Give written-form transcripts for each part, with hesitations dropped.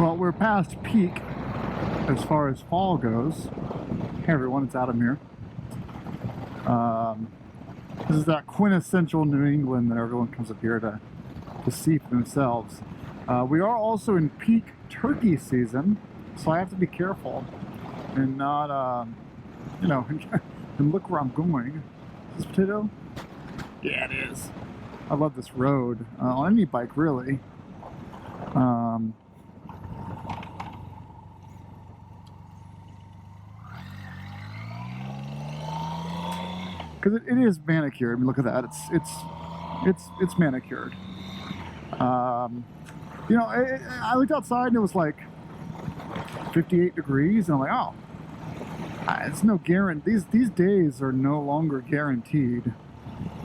Well, we're past peak as far as fall goes. Hey everyone, it's Adam here. This is that quintessential New England that everyone comes up here to see for themselves. We are also in peak turkey season, so I have to be careful and not, you know, and look where I'm going. Is this potato? Yeah, it is. I love this road on any bike, really. Because it is manicured. I mean, look at that. It's manicured. You know, I looked outside and it was like 58 degrees, and I'm like, oh, it's no guarantee. These days are no longer guaranteed.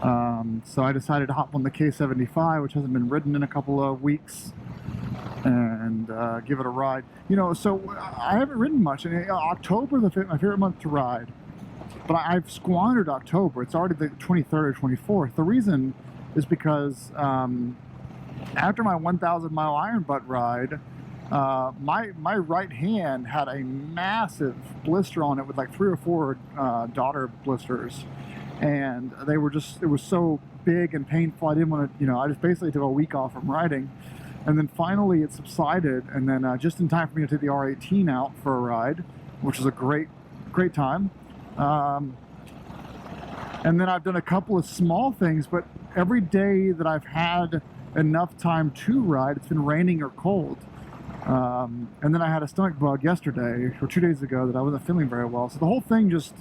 So I decided to hop on the K75, which hasn't been ridden in a couple of weeks, and give it a ride. You know, so I haven't ridden much. And October, my favorite month to ride. But I've squandered October. It's already the 23rd or 24th. The reason is because after my 1,000 mile Iron Butt ride, my right hand had a massive blister on it with like 3 or 4 daughter blisters. And they were just, it was so big and painful. I didn't want to, you know, I just basically took a week off from riding. And then finally it subsided. And then just in time for me to take the R18 out for a ride, which was a great time. And then I've done a couple of small things, but every day that I've had enough time to ride, it's been raining or cold. And then I had a stomach bug yesterday or 2 days ago that I wasn't feeling very well. So the whole thing just,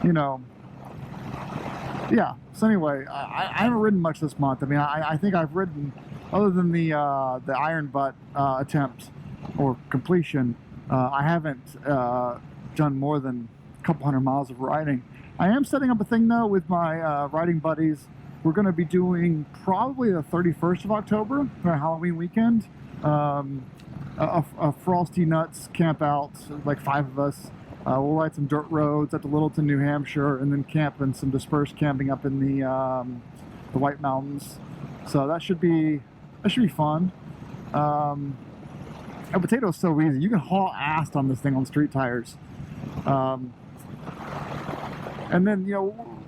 you know, yeah. So anyway, I haven't ridden much this month. I mean, I think I've ridden, other than the Iron Butt attempt or completion, I haven't done more than a couple hundred miles of riding. I am setting up a thing though with my riding buddies. We're going to be doing probably the 31st of October for Halloween weekend. A Frosty Nuts camp out, like 5 of us. We'll ride some dirt roads up to Littleton, New Hampshire, and then camp in some dispersed camping up in the White Mountains. So that should be fun. A potato is so easy. You can haul ass on this thing on street tires. And then, you know,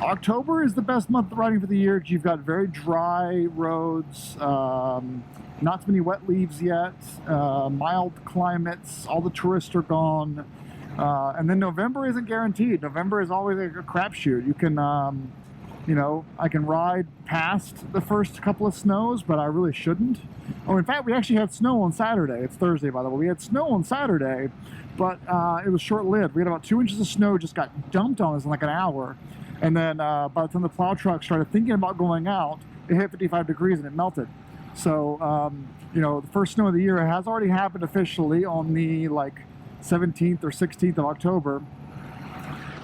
October is the best month of riding for the year because you've got very dry roads, not too many wet leaves yet, mild climates, all the tourists are gone. And then November isn't guaranteed. November is always a crapshoot. You can, you know, I can ride past the first couple of snows, but I really shouldn't. Oh, in fact, we actually had snow on Saturday. It's Thursday, by the way. We had snow on Saturday, but it was short-lived. We had about 2 inches of snow just got dumped on us in like an hour. And then by the time the plow truck started thinking about going out, it hit 55 degrees and it melted. So, you know, the first snow of the year has already happened officially on the like 17th or 16th of October.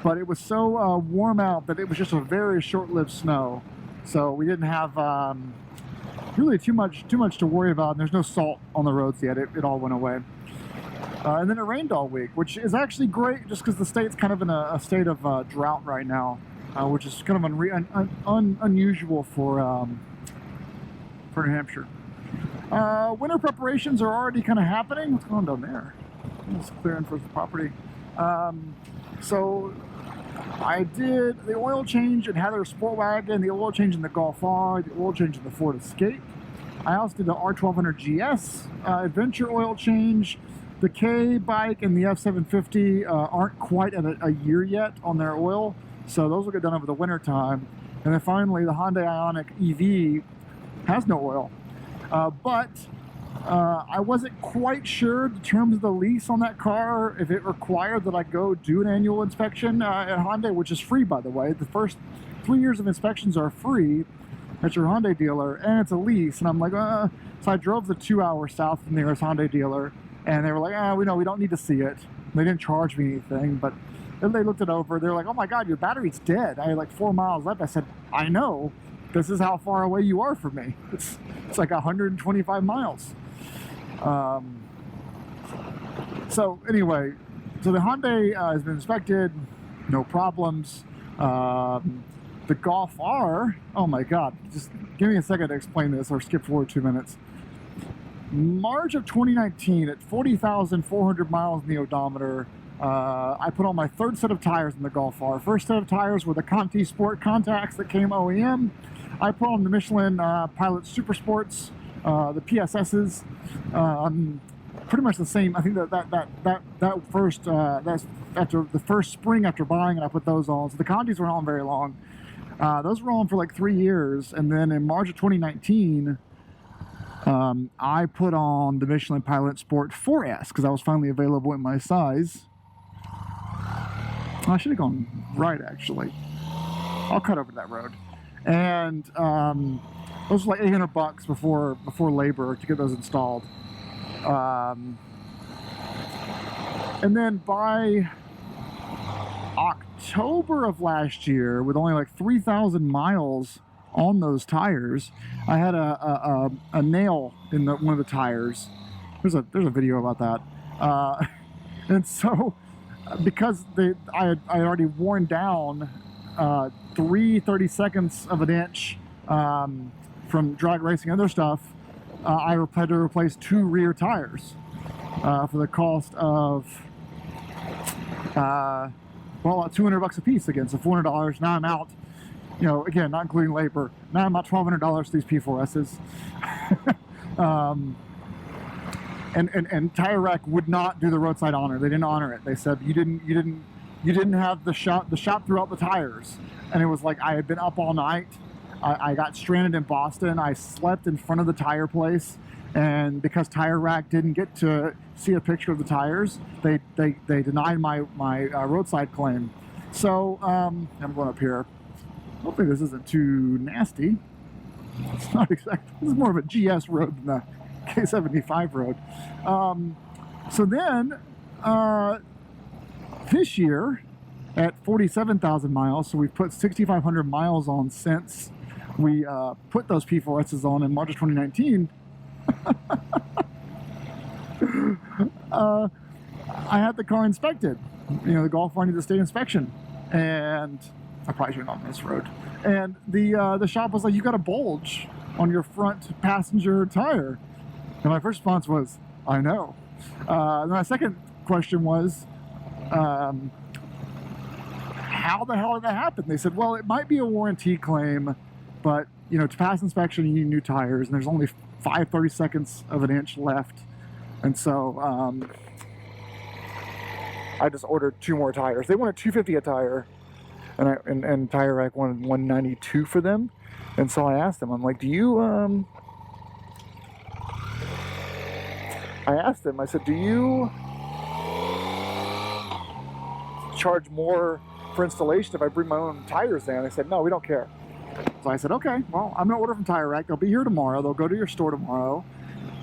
But it was so warm out that it was just a very short-lived snow. So we didn't have really too much to worry about. And there's no salt on the roads yet. It all went away. And then it rained all week, which is actually great just because the state's kind of in a state of drought right now, which is kind of unusual for New Hampshire. Winter preparations are already kind of happening. What's going on down there? It's clearing for the property. So I did the oil change in Heather Sport Wagon, the oil change in the Golf R, the oil change in the Ford Escape. I also did the R1200 GS adventure oil change. The K bike and the F750 aren't quite at a year yet on their oil, so those will get done over the winter time. And then finally, the Hyundai Ioniq EV has no oil, but I wasn't quite sure the terms of the lease on that car, if it required that I go do an annual inspection at Hyundai, which is free, by the way. The first 3 years of inspections are free at your Hyundai dealer, and it's a lease. And I'm like, so I drove the 2 hours south from the nearest Hyundai dealer, and they were like, we don't need to see it. They didn't charge me anything, but then they looked it over. They're like, oh my God, your battery's dead. I had like 4 miles left. I said, I know. This is how far away you are from me. It's like 125 miles. So anyway, so the Hyundai has been inspected, no problems. The Golf R, oh my God, just give me a second to explain this or skip forward 2 minutes. March of 2019, at 40,400 miles in the odometer, I put on my third set of tires in the Golf R. First set of tires were the Conti Sport Contacts that came OEM. I put on the Michelin Pilot Super Sports, the PSSs. Pretty much the same. I think that first that's after the first spring after buying it, I put those on. So the Contis weren't on very long. Those were on for like 3 years, and then in March of 2019, I put on the Michelin Pilot Sport 4S because that was finally available in my size. I should have gone right, actually. I'll cut over that road. And those were like $800 before labor to get those installed. And then by October of last year, with only like 3,000 miles on those tires, I had a nail in one of the tires. There's a video about that. And so, because I had already worn down 3 32nds of an inch from drag racing and other stuff, I had to replace 2 rear tires for the cost of well, $200 a piece again, so $400. Now I'm out, you know, again, not including labor. Now I'm out $1,200 for these P4Ss. And Tire Rack would not do the roadside honor. They didn't honor it. They said you didn't have the shop threw out the tires, and it was like I had been up all night. I got stranded in Boston. I slept in front of the tire place, and because Tire Rack didn't get to see a picture of the tires, they denied my roadside claim. So I'm going up here. Hopefully this isn't too nasty. It's not exactly. This is more of a GS road than a K75 road. So then this year at 47,000 miles, so we've put 6,500 miles on since we put those P4Ss on in March of 2019. I had the car inspected. You know, the Golf R needed a state inspection, and I probably shouldn't on this road. And the shop was like, "You got a bulge on your front passenger tire." And my first response was, "I know." And my second question was, "How the hell did that happen?" They said, "Well, it might be a warranty claim, but you know, to pass inspection, you need new tires, and there's only 5 32nds of an inch left." And so I just ordered 2 more tires. They wanted $250 a tire, and Tire Rack wanted $192 for them. And so I asked them, I'm like, "Do you I said, "Do you charge more for installation if I bring my own tires in?" They said, "No, we don't care." So I said, "Okay, well, I'm gonna order from Tire Rack. They'll be here tomorrow. They'll go to your store tomorrow.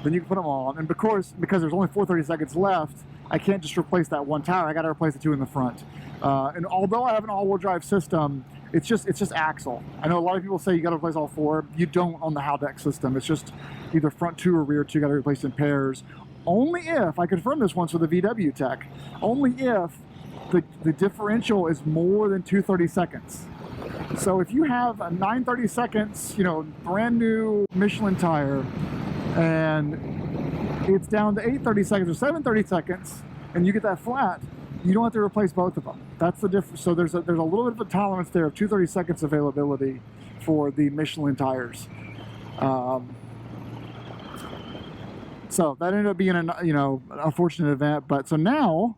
Then you can put them on." And because there's only 4 32nds left, I can't just replace that one tire. I got to replace the 2 in the front. And although I have an all-wheel drive system, it's just axle. I know a lot of people say you got to replace all 4. You don't on the Haldex system. It's just either front 2 or rear 2. Got to replace in pairs. Only if, I confirmed this once with a VW tech, only if the differential is more than 2 32nds. So if you have a 9 32nds, you know, brand new Michelin tire, and it's down to 8 32nds or 7 32nds, and you get that flat, you don't have to replace both of them. That's the difference. So there's a little bit of a tolerance there of 2 32nds availability for the Michelin tires. So that ended up being an unfortunate event. But so now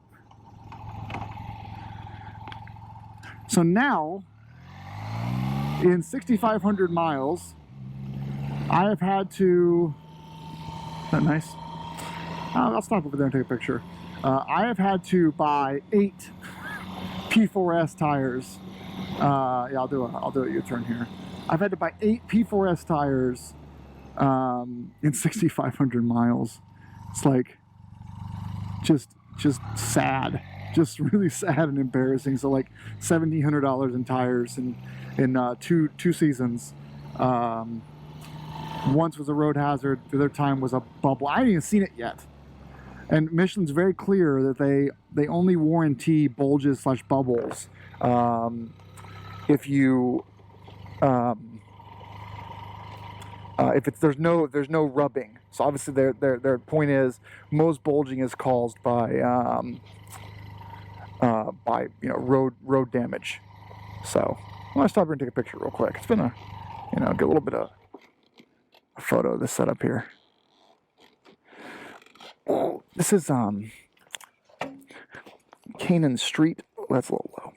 in 6,500 miles, I have had to. Isn't that nice? I'll stop over there and take a picture. I have had to buy 8 P4S tires. Yeah, I'll do a U-turn here. I've had to buy 8 P4S tires in 6,500 miles. It's like just sad, just really sad and embarrassing. So like $1,700 in tires in two seasons. Once was a road hazard, the other time was a bubble. I haven't even seen it yet. And Michelin's very clear that they only warranty bulges / bubbles if you if there's no rubbing. So obviously their point is most bulging is caused by road damage. So I'm gonna stop here and take a picture real quick. It's been a get a little bit of a photo of this setup here. Oh, this is Canaan Street. Oh, that's a little low.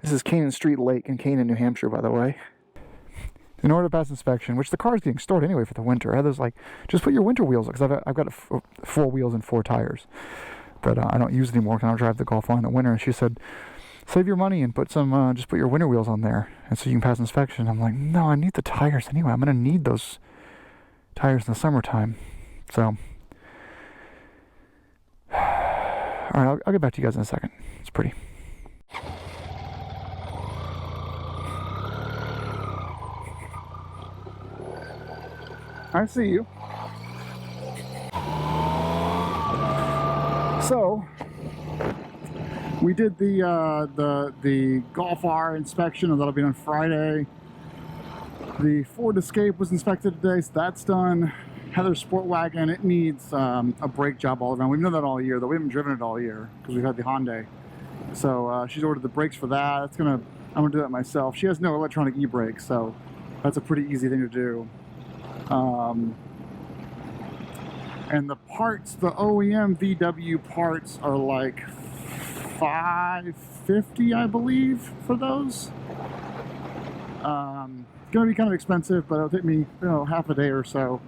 This is Canaan Street Lake in Canaan, New Hampshire, by the way. In order to pass inspection, which the car's getting stored anyway for the winter, I had those just put your winter wheels, because I've got 4 wheels and 4 tires that I don't use anymore because I don't drive the Golf R in the winter. And she said, save your money and put some, just put your winter wheels on there, and so you can pass inspection. I'm like, no, I need the tires anyway. I'm going to need those tires in the summertime. So, all right, I'll get back to you guys in a second. It's pretty. I see you. So we did the Golf R inspection, and that'll be on Friday. The Ford Escape was inspected today, so that's done. Heather's Sport Wagon, it needs a brake job all around. We've done that all year, though we haven't driven it all year because we've had the Hyundai. So she's ordered the brakes for that. I'm gonna do that myself. She has no electronic e-brake, so that's a pretty easy thing to do. And the parts, the OEM VW parts are like $550, I believe, for those. It's gonna be kind of expensive, but it'll take me half a day or so.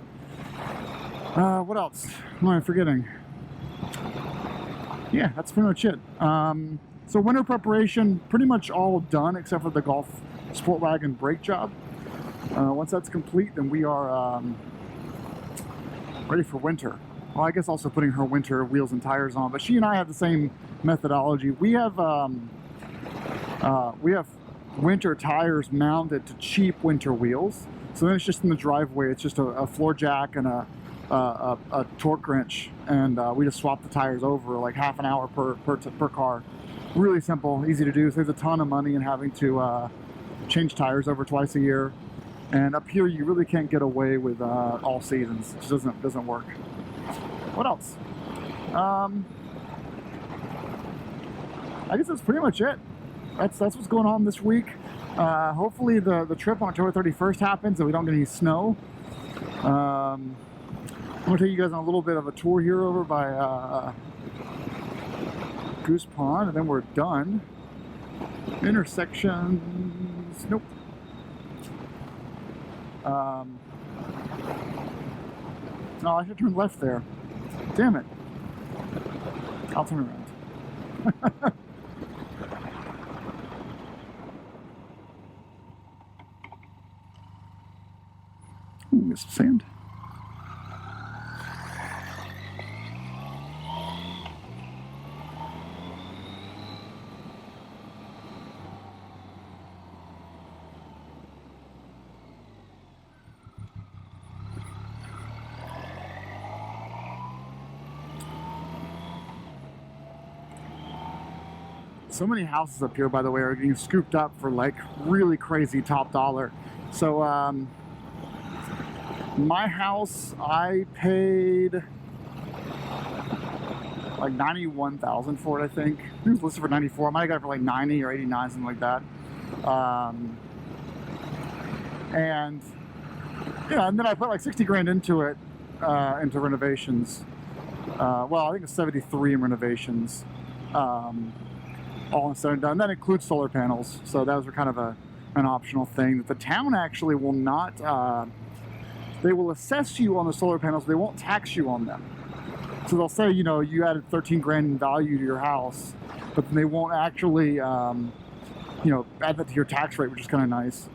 What else am I forgetting? Yeah, that's pretty much it. So winter preparation pretty much all done except for the Golf Sport Wagon brake job. Once that's complete, then we are ready for winter. Well, I guess also putting her winter wheels and tires on, but she and I have the same methodology. We have winter tires mounted to cheap winter wheels, so then it's just in the driveway. It's just a floor jack and a torque wrench, and we just swap the tires over like half an hour per car. Really simple, easy to do. Saves a ton of money in having to change tires over twice a year. And up here, you really can't get away with all seasons. It just doesn't work. What else? I guess that's pretty much it. That's what's going on this week. Hopefully the trip on October 31st happens and we don't get any snow. I'm gonna take you guys on a little bit of a tour here over by Goose Pond, and then we're done. Intersections. Nope. No, I should turn left there. Damn it. I'll turn around. Ooh, get some sand. So many houses up here, by the way, are getting scooped up for like really crazy top dollar. So my house, I paid like $91,000 for it, I think. It was listed for 94. I might have got it for like 90 or 89, something like that. And yeah, and then I put like 60 grand into it, into renovations. Well, I think it's 73 in renovations. All said and done. That includes solar panels, so those are kind of an optional thing that the town actually will not. They will assess you on the solar panels. They won't tax you on them. So they'll say, you added 13 grand in value to your house, but then they won't actually, add that to your tax rate, which is kind of nice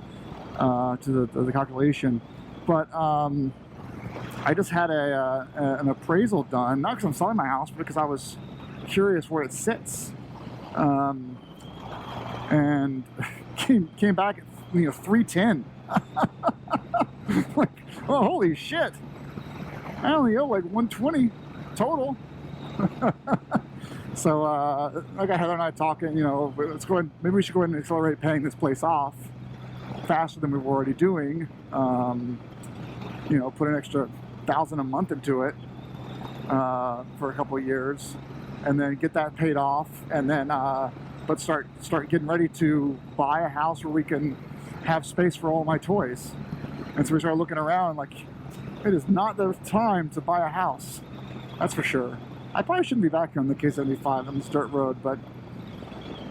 to the calculation. But I just had an appraisal done, not because I'm selling my house, but because I was curious where it sits. And came back at 310. Like, oh, holy shit! I only owe like 120 total. So I got Heather and I talking. Let's go ahead. Maybe we should go ahead and accelerate paying this place off. faster than we were already doing. You know, put an extra $1,000 a month into it for a couple of years, and then get that paid off, and then but start getting ready to buy a house where we can have space for all my toys. And so we started looking around, like, it is not the time to buy a house. That's for sure. I probably shouldn't be back here on the K75 on this dirt road, but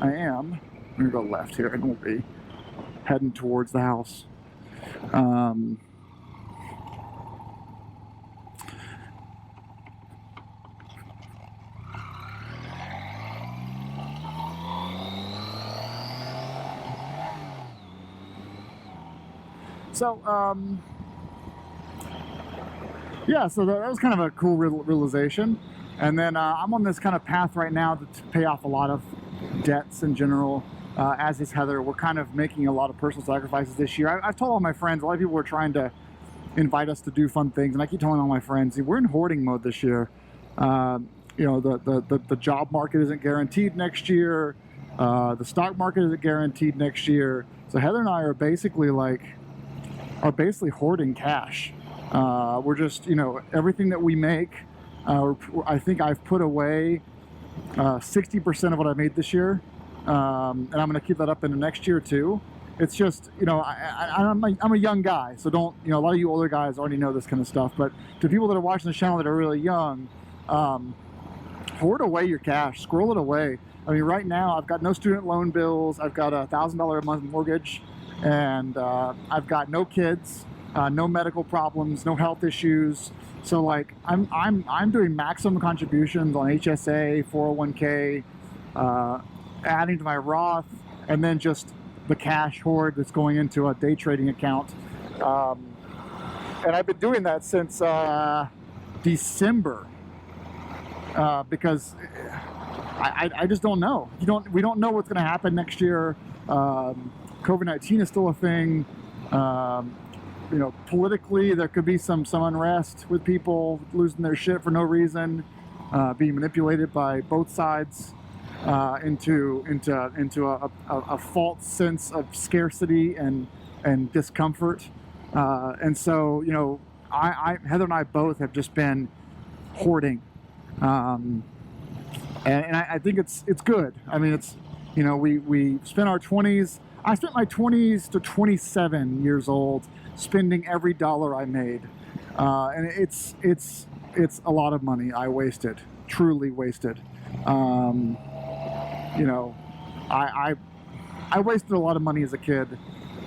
I am. I'm gonna go left here and we'll be heading towards the house. Yeah, so that was kind of a cool realization. And then I'm on this kind of path right now to pay off a lot of debts in general. As is Heather, we're kind of making a lot of personal sacrifices this year. I've told all my friends, a lot of people were trying to invite us to do fun things, and I keep telling all my friends, we're in hoarding mode this year. You know, the job market isn't guaranteed next year. The stock market isn't guaranteed next year. So Heather and I are basically hoarding cash. We're just, you know, everything that we make, I think I've put away 60% of what I made this year, and I'm going to keep that up into next year too. It's just, you know, I'm a young guy, so don't, you know, a lot of you older guys already know this kind of stuff, but to people that are watching the channel that are really young, hoard away your cash, squirrel it away. I mean, right now I've got no student loan bills, I've got a $1,000 a month mortgage, and I've got no kids, no medical problems, no health issues. So like I'm doing maximum contributions on HSA, 401k, adding to my Roth, and then just the cash hoard that's going into a day trading account. And I've been doing that since December, because I just don't know. We don't know what's going to happen next year. COVID-19 is still a thing. You know, politically, there could be some unrest with people losing their shit for no reason, being manipulated by both sides into a false sense of scarcity and discomfort. And so, you know, Heather and I both have just been hoarding, and I think it's good. I mean, it's, you know, we spent our 20s. I spent my 20s to 27 years old spending every dollar I made, and it's a lot of money I wasted, truly wasted. You know, I wasted a lot of money as a kid.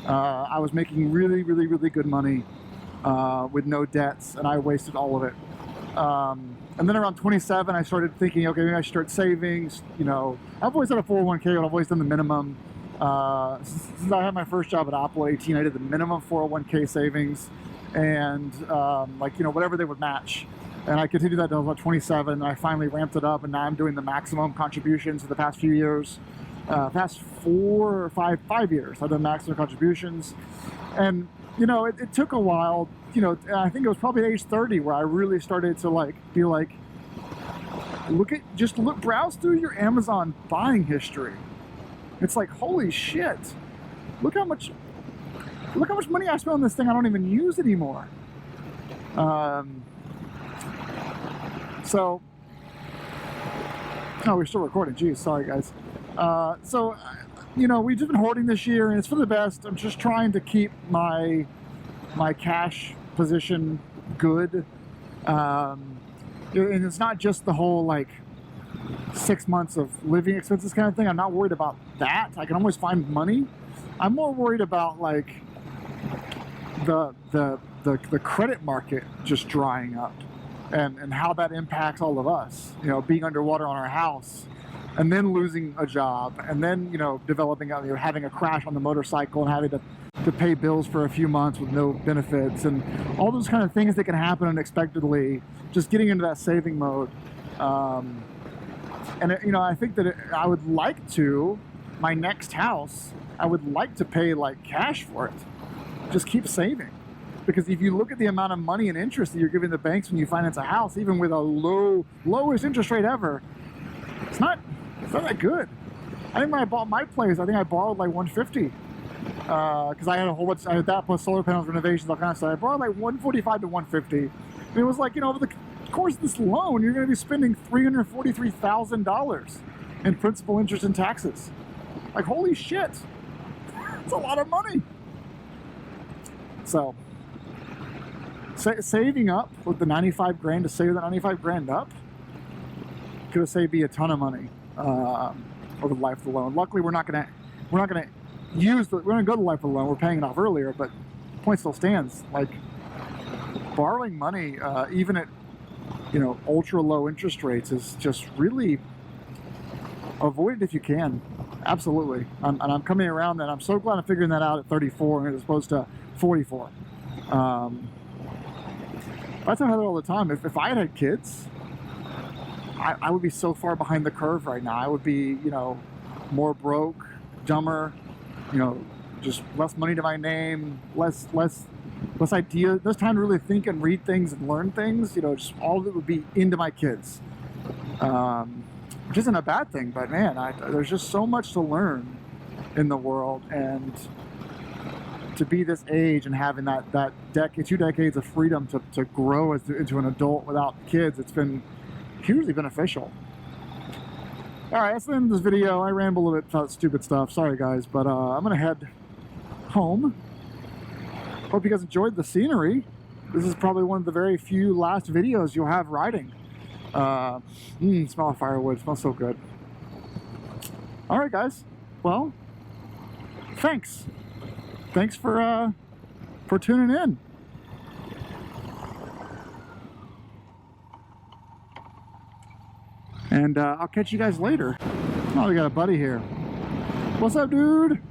I was making really good money with no debts, and I wasted all of it. And then around 27, I started thinking, okay, maybe I should start saving. You know, I've always had a 401k, but I've always done the minimum. Since I had my first job at Apple 18, I did the minimum 401k savings, and like, you know, whatever they would match. And I continued that until I was about 27, and I finally ramped it up, and now I'm doing the maximum contributions for the past few years. Past 4 or 5 years, I've done maximum contributions. And, you know, it took a while, you know, I think it was probably at age 30 where I really started to like, be like, browse through your Amazon buying history. It's like, holy shit, look how much money I spent on this thing I don't even use anymore. So, oh, we're still recording. Geez, sorry guys. So, you know, we've just been hoarding this year, and it's for the best. I'm just trying to keep my cash position good. And it's not just the whole like 6 months of living expenses kind of thing. I'm not worried about that. I can always find money. I'm more worried about like the credit market just drying up, and how that impacts all of us. You know, being underwater on our house, and then losing a job, and then, you know, developing, you know, having a crash on the motorcycle and having to pay bills for a few months with no benefits, and all those kind of things that can happen unexpectedly. Just getting into that saving mode. And you know, I think that I would like to, my next house, I would like to pay like cash for it. Just keep saving. Because if you look at the amount of money and interest that you're giving the banks when you finance a house, even with a lowest interest rate ever, it's not that good. I think when I bought my place, I think I borrowed like $150. because I had a whole bunch, I had that plus solar panels, renovations, all kinds of stuff. I borrowed like 145 to 150. And it was like, you know, over the course of this loan, you're going to be spending $343,000 in principal, interest, and taxes. Like, holy shit. It's a lot of money. So, saving up with the 95 grand to save the 95 grand up could have saved me a ton of money over the life of the loan. Luckily, we're not gonna use the, we're gonna go to the life of the loan. We're paying it off earlier, but the point still stands. Like, borrowing money, even at, you know, ultra low interest rates, is just really, avoid it if you can. Absolutely. And I'm coming around that. I'm so glad I'm figuring that out at 34 as opposed to 44. I tell Heather all the time, if I had kids, I would be so far behind the curve right now. I would be, you know, more broke, dumber, you know, just less money to my name, less idea, less time to really think and read things and learn things. You know, just all of it would be into my kids, which isn't a bad thing. But man, there's just so much to learn in the world, and to be this age and having that decade, 2 decades of freedom to grow into an adult without kids, it's been hugely beneficial. All right, that's the end of this video. I ramble a bit about stupid stuff. Sorry, guys, but I'm gonna head home. Hope you guys enjoyed the scenery. This is probably one of the very few last videos you'll have riding. Smell of firewood. It smells so good. All right, guys. Well, thanks. Thanks for tuning in. And I'll catch you guys later. Oh, we got a buddy here. What's up, dude?